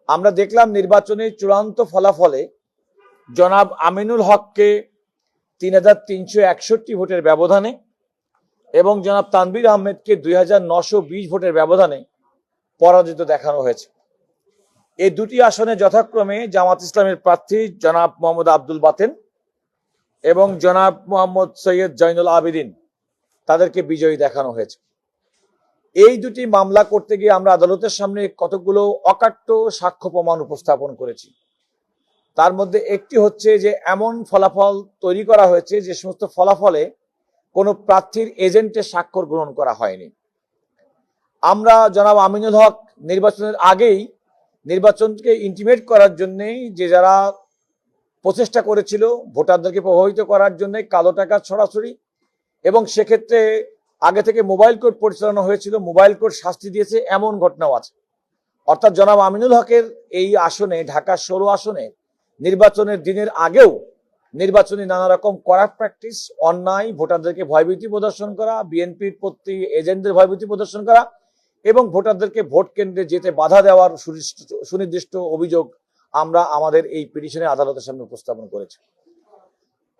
আমরা দেখলাম নির্বাচনের চূড়ান্ত ফলাফলে জনাব আমিনুল হককে ৩৩৬১ ভোটের ব্যবধানে এবং জনাব তানভীর আহমেদকে ২৯২০ ভোটের ব্যবধানে পরাজিত দেখানো হয়েছে। এই দুটি আসনে যথাক্রমে জামাত ইসলামের প্রার্থী জনাব মোহাম্মদ আব্দুল বাতেন এবং জনাব মোহাম্মদ সৈয়দ জয়নুল আবেদিন তাদেরকে বিজয়ী দেখানো হয়েছে। এই দুটি মামলা করতে গিয়ে আমরা আদালতের সামনে কতগুলো অকাট্য সাক্ষ্য প্রমাণ উপস্থাপন করেছি। তার মধ্যে একটি হচ্ছে যে এমন ফলাফল তৈরি করা হয়েছে যে সমস্ত ফলাফলে কোনো প্রার্থীর এজেন্টের স্বাক্ষর গ্রহণ করা হয়নি। আমরা জনাব আমিনুল হক নির্বাচনের আগেই নির্বাচনকে ইন্টিমেট করার জন্যই যে যারা প্রচেষ্টা করেছিল ভোটারদেরকে প্রভাবিত করার জন্য কালো টাকা ছড়াছড়ি এবং সেক্ষেত্রে আগে থেকে মোবাইল কোর্ট পরিচালনা হয়েছিল, মোবাইল কোর্ট শাস্তি দিয়েছে, এমন ঘটনাও আছে। অর্থাৎ জনাব আমিনুল হকের এই আসনে, ঢাকা 16 আসনে নির্বাচনের দিনের আগেও নির্বাচনী নানা রকম করাপ্ট প্র্যাকটিস, অন্যায়, ভোটারদেরকে ভয়ভীতি প্রদর্শন করা, বিএনপির প্রতি এজেন্টদের ভয়ভীতি প্রদর্শন করা এবং ভোটারদেরকে ভোট কেন্দ্রে যেতে বাধা দেওয়ার সুনির্দিষ্ট অভিযোগ আমরা আমাদের এই পিটিশনে আদালতের সামনে উপস্থাপন করেছি।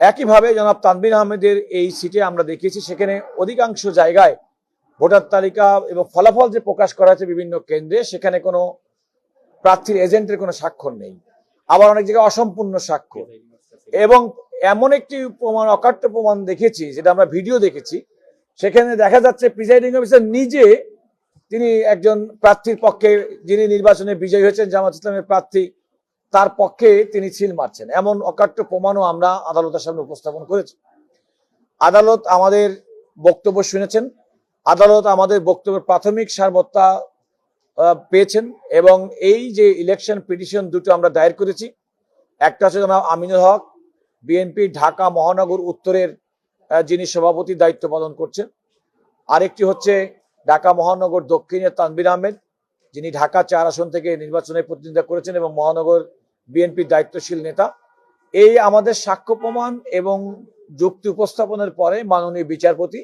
একইভাবে জনাব তানভীর আহমেদের এই সিটে আমরা দেখিয়েছি সেখানে অধিকাংশ জায়গায় ভোটার তালিকা এবং ফলাফল যে প্রকাশ করা হয়েছে বিভিন্ন কেন্দ্রে সেখানে কোনো প্রার্থীর এজেন্টের কোনো স্বাক্ষর নেই, আবার অনেক জায়গায় অসম্পূর্ণ স্বাক্ষর এবং এমন একটি প্রমাণ, অকাট্য প্রমাণ দেখেছি যেটা আমরা ভিডিও দেখেছি। সেখানে দেখা যাচ্ছে প্রিজাইডিং অফিসার নিজে তিনি একজন প্রার্থীর পক্ষে, যিনি নির্বাচনে বিজয়ী হয়েছেন জামাত ইসলামের প্রার্থী, তার পক্ষে তিনি সিল মারছেন। এমন অকাট্য প্রমাণও আমরা আদালতের সামনে উপস্থাপন করেছি। আদালত আমাদের বক্তব্য শুনেছেন, আদালত আমাদের বক্তব্যের প্রাথমিক সারবত্তা পেয়েছেন এবং এই যে ইলেকশন পিটিশন দুটো আমরা দায়ের করেছি, একটা হচ্ছে জনাব আমিনুল হক বিএনপি ঢাকা মহানগর উত্তরের যিনি সভাপতির দায়িত্ব পালন করছেন, আরেকটি হচ্ছে ঢাকা মহানগর দক্ষিণের তানভীর আহমেদ যিনি ঢাকা 4 আসন থেকে নির্বাচনে প্রতিদ্বন্দ্বিতা করেছেন এবং মহানগর বিএনপির দায়িত্বশীল নেতা। এই আমাদের সাক্ষ্য প্রমাণ এবং যুক্তি উপস্থাপনের পরে মাননীয় বিচারপতি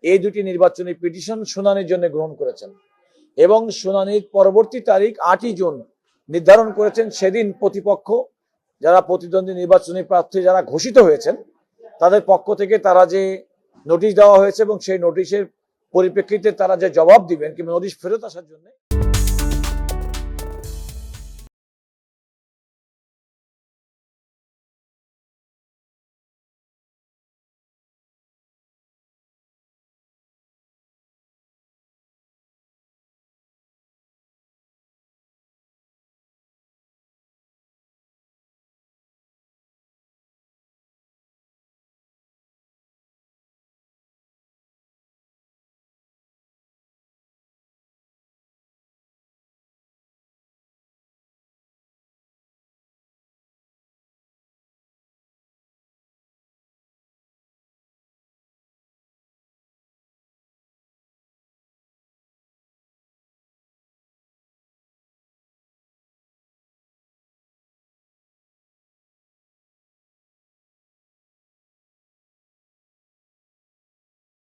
এই দুটি নির্বাচনী পিটিশন শুনানির জন্য গ্রহণ করেছেন এবং শুনানির পরবর্তী তারিখ 8ই জুন নির্ধারণ করেছেন। সেদিন প্রতিপক্ষ যারা প্রতিদ্বন্দ্বী নির্বাচনী প্রার্থী যারা ঘোষিত হয়েছেন তাদের পক্ষ থেকে তারা যে নোটিশ দেওয়া হয়েছে এবং সেই নোটিশের পরিপ্রেক্ষিতে তারা যে জবাব দিবেন কিংবা নোটিশ ফেরত আসার জন্য